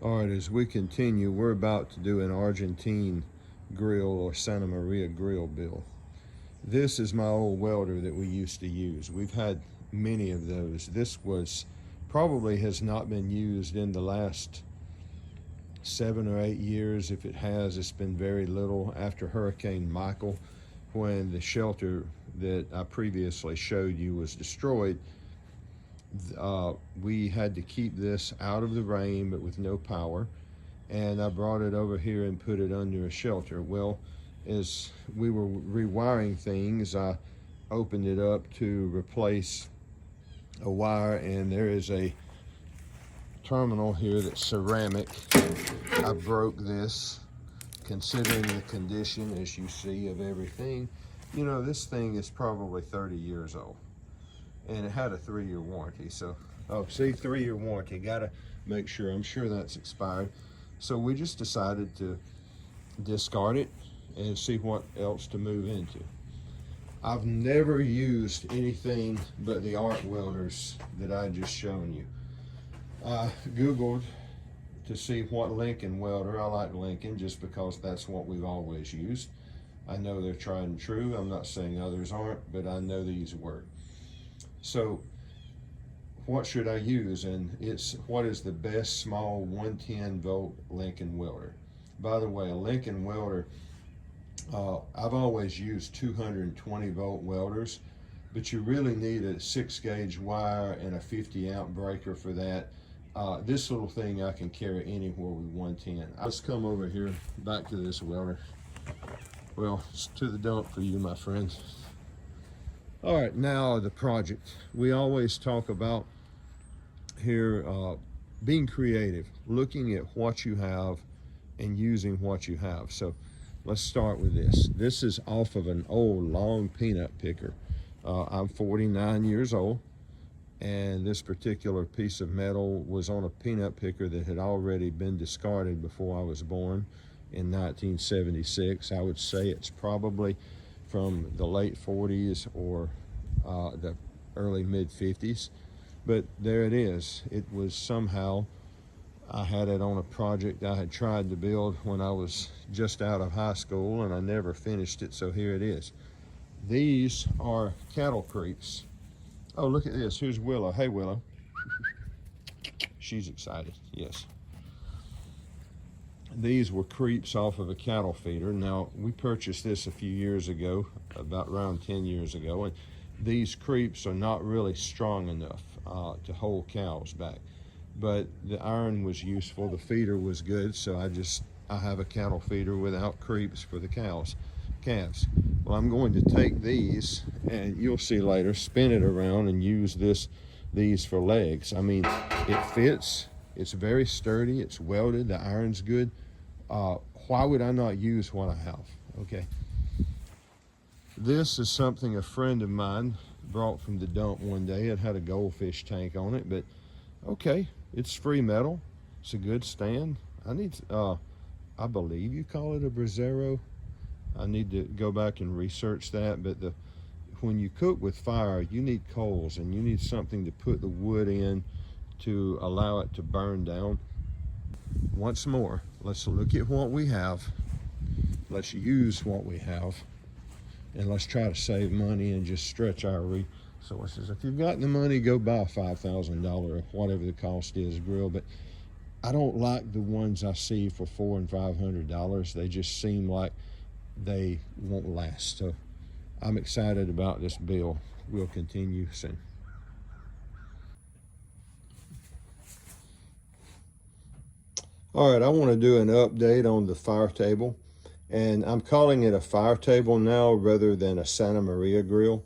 All right, as we continue, we're about to do an Argentine grill or Santa Maria grill build. This is my old welder that we used to use. We've had many of those. This was probably has not been used in the last 7 or 8 years. If it has, it's been very little after Hurricane Michael, when the shelter that I previously showed you was destroyed. We had to keep this out of the rain but with no power, and I brought it over here and put it under a shelter. Well, as we were rewiring things, I opened it up to replace a wire, and there is a terminal here that's ceramic. I broke this. Considering the condition, as you see, of everything, you know, this thing is probably 30 years old, and it had a 3-year warranty. So, oh, see, 3-year warranty, gotta make sure. I'm sure that's expired. So we just decided to discard it and see what else to move into. I've never used anything but the arc welders that I just shown you. I Googled to see what Lincoln welder. I like Lincoln just because that's what we've always used. I know they're tried and true. I'm not saying others aren't, but I know these work. So what should I use? And it's what is the best small 110 volt Lincoln welder. By the way, a Lincoln welder, I've always used 220 volt welders, but you really need a 6-gauge wire and a 50-amp breaker for that. This little thing I can carry anywhere with 110. Let's come over here back to this welder. Well, it's to the dump for you, my friends. All right, now the project. We always talk about here being creative, looking at what you have and using what you have. So let's start with this. This is off of an old long peanut picker. I'm 49 years old, and this particular piece of metal was on a peanut picker that had already been discarded before I was born in 1976. I would say it's probably from the late 40s or the early mid 50s, but there it is. It was somehow, I had it on a project I had tried to build when I was just out of high school, and I never finished it, so here it is. These are cattle creeps. Oh, look at this. Here's Willow. Hey, Willow. She's excited. Yes. These were creeps off of a cattle feeder. Now, we purchased this a few years ago, about around 10 years ago, and these creeps are not really strong enough to hold cows back. But the iron was useful. The feeder was good, so I have a cattle feeder without creeps for the calves. Well, I'm going to take these, and you'll see later, spin it around and use these for legs. I mean, it fits. It's very sturdy. It's welded. The iron's good. Why would I not use what I have? Okay. This is something a friend of mine brought from the dump one day. It had a goldfish tank on it, but okay, it's free metal. It's a good stand. I believe you call it a brasero. I need to go back and research that, but when you cook with fire, you need coals, and you need something to put the wood in to allow it to burn down. Once more, let's look at what we have. Let's use what we have, and let's try to save money and just stretch our resources. If you've got the money, go buy a $5,000 or whatever the cost is grill, but I don't like the ones I see for $400 and $500. They just seem like they won't last. So I'm excited about this build. We'll continue soon. All right, I want to do an update on the fire table, and I'm calling it a fire table now rather than a Santa Maria grill.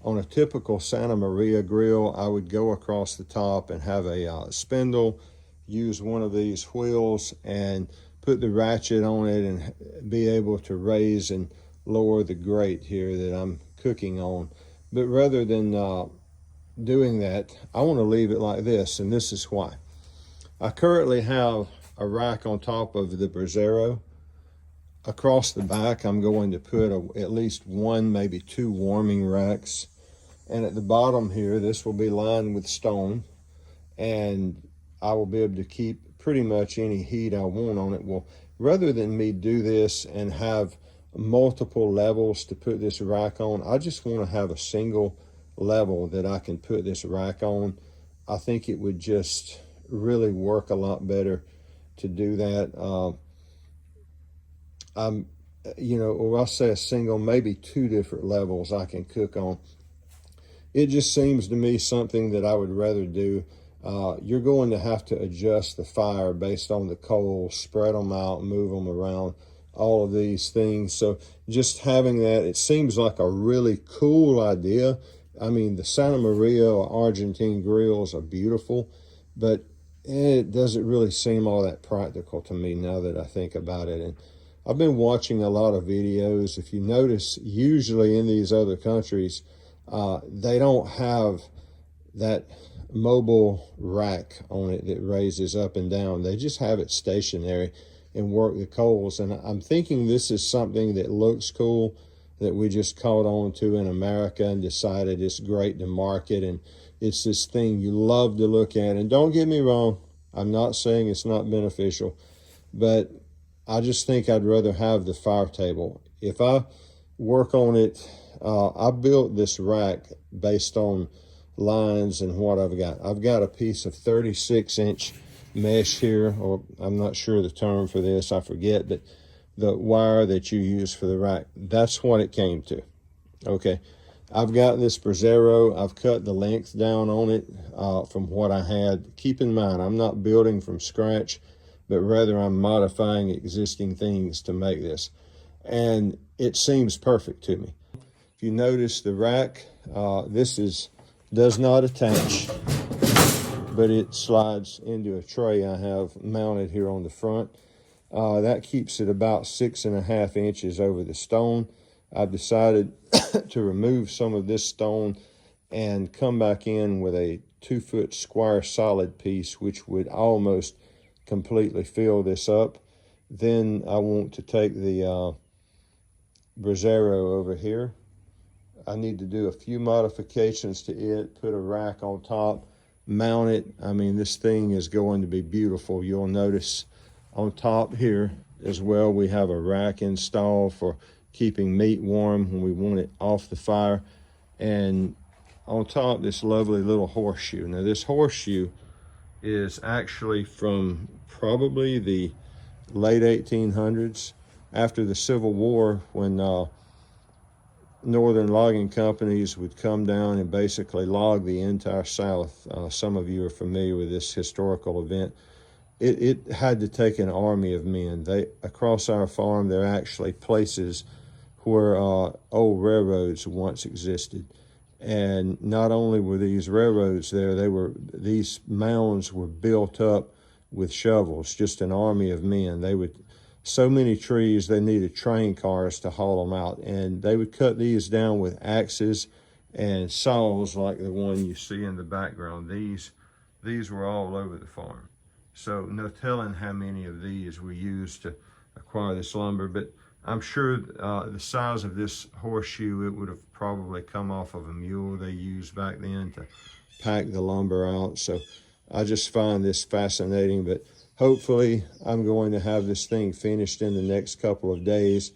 On a typical Santa Maria grill, I would go across the top and have a spindle, use one of these wheels and put the ratchet on it and be able to raise and lower the grate here that I'm cooking on. But rather than doing that, I want to leave it like this, and this is why. I currently have a rack on top of the brasero. Across the back, I'm going to put at least 1, maybe 2 warming racks. And at the bottom here, this will be lined with stone. And I will be able to keep pretty much any heat I want on it. Well, rather than me do this and have multiple levels to put this rack on, I just want to have a single level that I can put this rack on. I think it would just really work a lot better to do that. Or I'll say a single, maybe two different levels I can cook on. It just seems to me something that I would rather do. You're going to have to adjust the fire based on the coals, spread them out, move them around, all of these things. So just having that, it seems like a really cool idea. I mean, the Santa Maria or Argentine grills are beautiful, but it doesn't really seem all that practical to me now that I think about it. And I've been watching a lot of videos. If you notice, usually in these other countries, they don't have that mobile rack on it that raises up and down. They just have it stationary and work the coals. And I'm thinking this is something that looks cool that we just caught on to in America and decided it's great to market. And it's this thing you love to look at. And don't get me wrong, I'm not saying it's not beneficial, but I just think I'd rather have the fire table. If I work on it, I built this rack based on lines and what I've got. I've got a piece of 36-inch mesh here, or I'm not sure the term for this, I forget, but the wire that you use for the rack, that's what it came to. Okay, I've got this Brasero. I've cut the length down on it from what I had. Keep in mind, I'm not building from scratch, but rather I'm modifying existing things to make this. And it seems perfect to me. If you notice the rack, does not attach, but it slides into a tray I have mounted here on the front. That keeps it about 6.5 inches over the stone. I've decided to remove some of this stone and come back in with a 2-foot square solid piece, which would almost completely fill this up. Then I want to take the Brasero over here. I need to do a few modifications to it, put a rack on top, mount it. I mean, this thing is going to be beautiful. You'll notice on top here as well, we have a rack installed for keeping meat warm when we want it off the fire. And on top, this lovely little horseshoe. Now, this horseshoe is actually from probably the late 1800s, after the Civil War, when northern logging companies would come down and basically log the entire South. Some of you are familiar with this historical event. It had to take an army of men. Across our farm, there are actually places where old railroads once existed. And not only were these railroads there, these mounds were built up with shovels, just an army of men. So many trees, they needed train cars to haul them out. And they would cut these down with axes and saws like the one you see in the background. These were all over the farm. So no telling how many of these we used to acquire this lumber, but I'm sure the size of this horseshoe, it would have probably come off of a mule they used back then to pack the lumber out. So I just find this fascinating, but hopefully I'm going to have this thing finished in the next couple of days.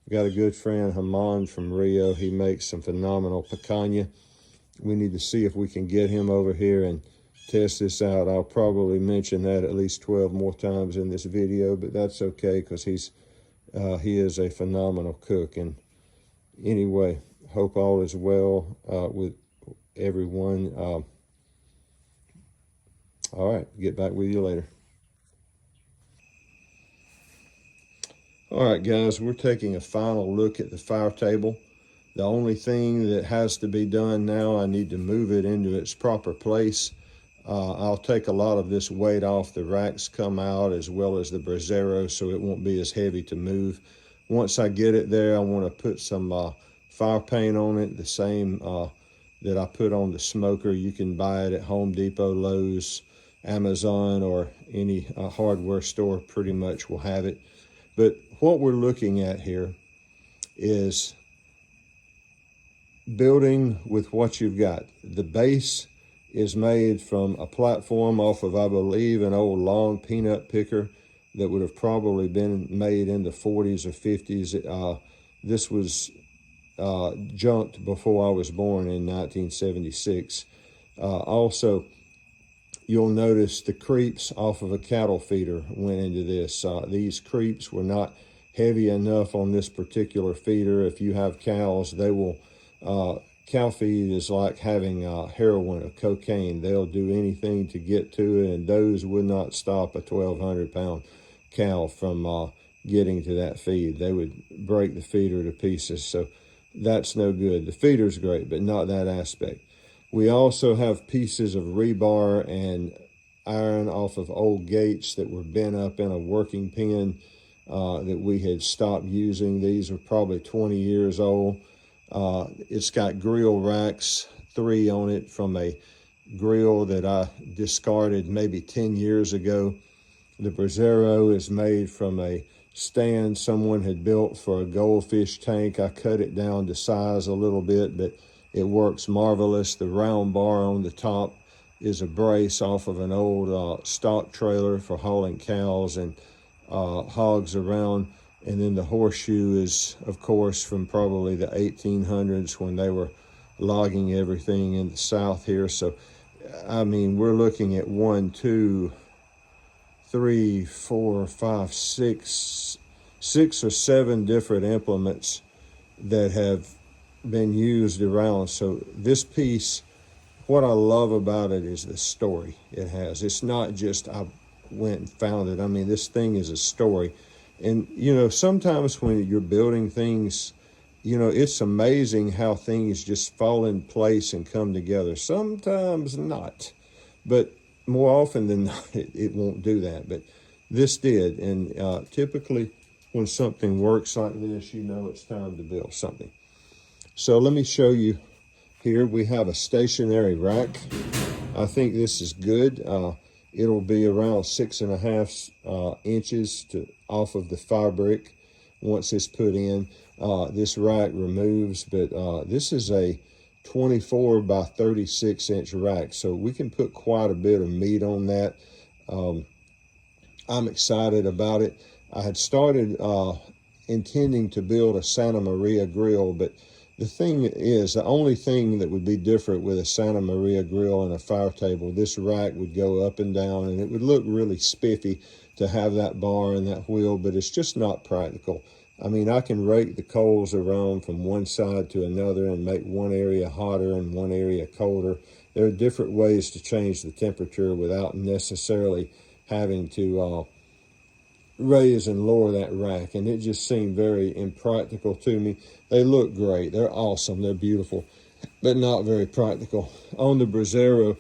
I've got a good friend, Haman from Rio. He makes some phenomenal picanha. We need to see if we can get him over here and test this out. I'll probably mention that at least 12 more times in this video, but that's okay because he is a phenomenal cook. And anyway, hope all is well with everyone. All right, get back with you later. All right, guys, we're taking a final look at the fire table. The only thing that has to be done now, I need to move it into its proper place. I'll take a lot of this weight off. The racks come out as well as the Brasero, so it won't be as heavy to move. Once I get it there, I want to put some fire paint on it, the same that I put on the smoker. You can buy it at Home Depot, Lowe's, Amazon, or any hardware store pretty much will have it. But what we're looking at here is building with what you've got. The base is made from a platform off of, I believe, an old long peanut picker that would have probably been made in the 40s or 50s. This was junked before I was born in 1976. Also, you'll notice the creeps off of a cattle feeder went into this. These creeps were not heavy enough on this particular feeder. If you have cows, they will, cow feed is like having heroin or cocaine. They'll do anything to get to it, and those would not stop a 1,200-pound cow from getting to that feed. They would break the feeder to pieces, so that's no good. The feeder's great, but not that aspect. We also have pieces of rebar and iron off of old gates that were bent up in a working pen that we had stopped using. These are probably 20 years old. It's got grill racks, 3 on it, from a grill that I discarded maybe 10 years ago. The brasero is made from a stand someone had built for a goldfish tank. I cut it down to size a little bit, but it works marvelous. The round bar on the top is a brace off of an old stock trailer for hauling cows and hogs around. And then the horseshoe is, of course, from probably the 1800s when they were logging everything in the South here. So, I mean, we're looking at 1, 2, 3, 4, 5, 6 or 7 different implements that have been used around. So this piece, what I love about it is the story it has. It's not just I went and found it. I mean, this thing is a story. And, you know, sometimes when you're building things, you know, it's amazing how things just fall in place and come together. Sometimes not, but more often than not, it won't do that. But this did. And typically when something works like this, you know it's time to build something. So let me show you here. We have a stationary rack. I think this is good. It'll be around 6.5 inches off of the fabric once it's put in. This rack removes, but this is a 24 by 36 inch rack, so we can put quite a bit of meat on that. I'm excited about it. I had started intending to build a Santa Maria grill, but the thing is, the only thing that would be different with a Santa Maria grill and a fire table, this rack would go up and down, and it would look really spiffy to have that bar and that wheel, but it's just not practical. I mean, I can rake the coals around from one side to another and make one area hotter and one area colder. There are different ways to change the temperature without necessarily having to raise and lower that rack, and it just seemed very impractical to me. They look great, they're awesome, they're beautiful, but not very practical. On the brasero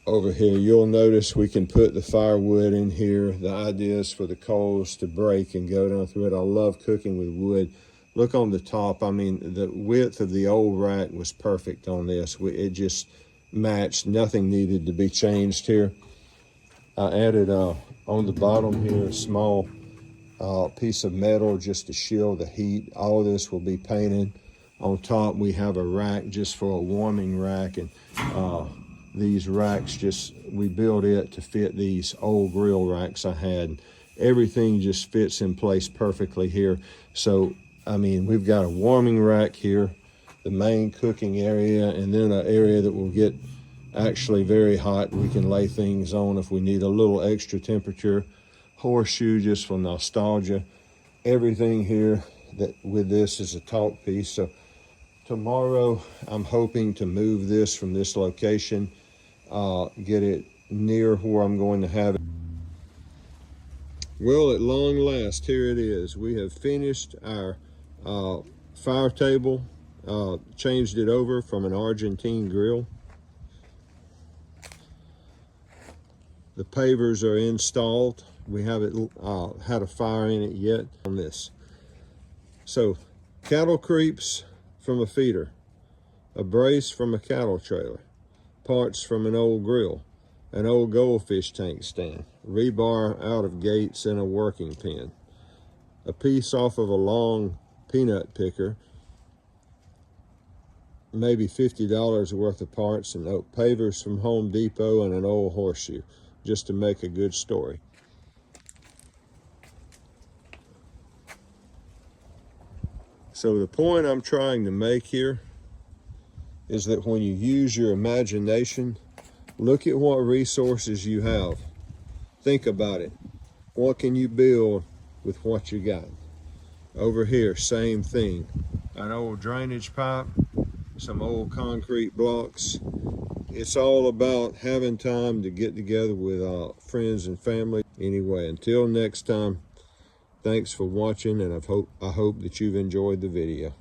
over here, you'll notice we can put the firewood in here. The idea is for the coals to break and go down through it. I love cooking with wood. Look on the top. I mean, the width of the old rack was perfect on this. It just matched. Nothing needed to be changed here. I added on the bottom here a small piece of metal just to shield the heat. All this will be painted. On top we have a rack just for a warming rack, and these racks, we built it to fit these old grill racks I had. Everything just fits in place perfectly here. So, I mean, we've got a warming rack here, the main cooking area, and then an area that will get actually very hot. We can lay things on if we need a little extra temperature. Horseshoe just for nostalgia. Everything here that with this is a talk piece. So tomorrow I'm hoping to move this from this location, get it near where I'm going to have it. Well, at long last, here it is. We have finished our fire table, changed it over from an Argentine grill. The pavers are installed. We haven't had a fire in it yet on this. So, cattle creeps from a feeder, a brace from a cattle trailer, parts from an old grill, an old goldfish tank stand, rebar out of gates in a working pen, a piece off of a long peanut picker, maybe $50 worth of parts and oak pavers from Home Depot and an old horseshoe, just to make a good story. So the point I'm trying to make here is that when you use your imagination, look at what resources you have. Think about it. What can you build with what you got? Over here, same thing. An old drainage pipe, some old concrete blocks. It's all about having time to get together with friends and family. Anyway, until next time, thanks for watching, and I hope that you've enjoyed the video.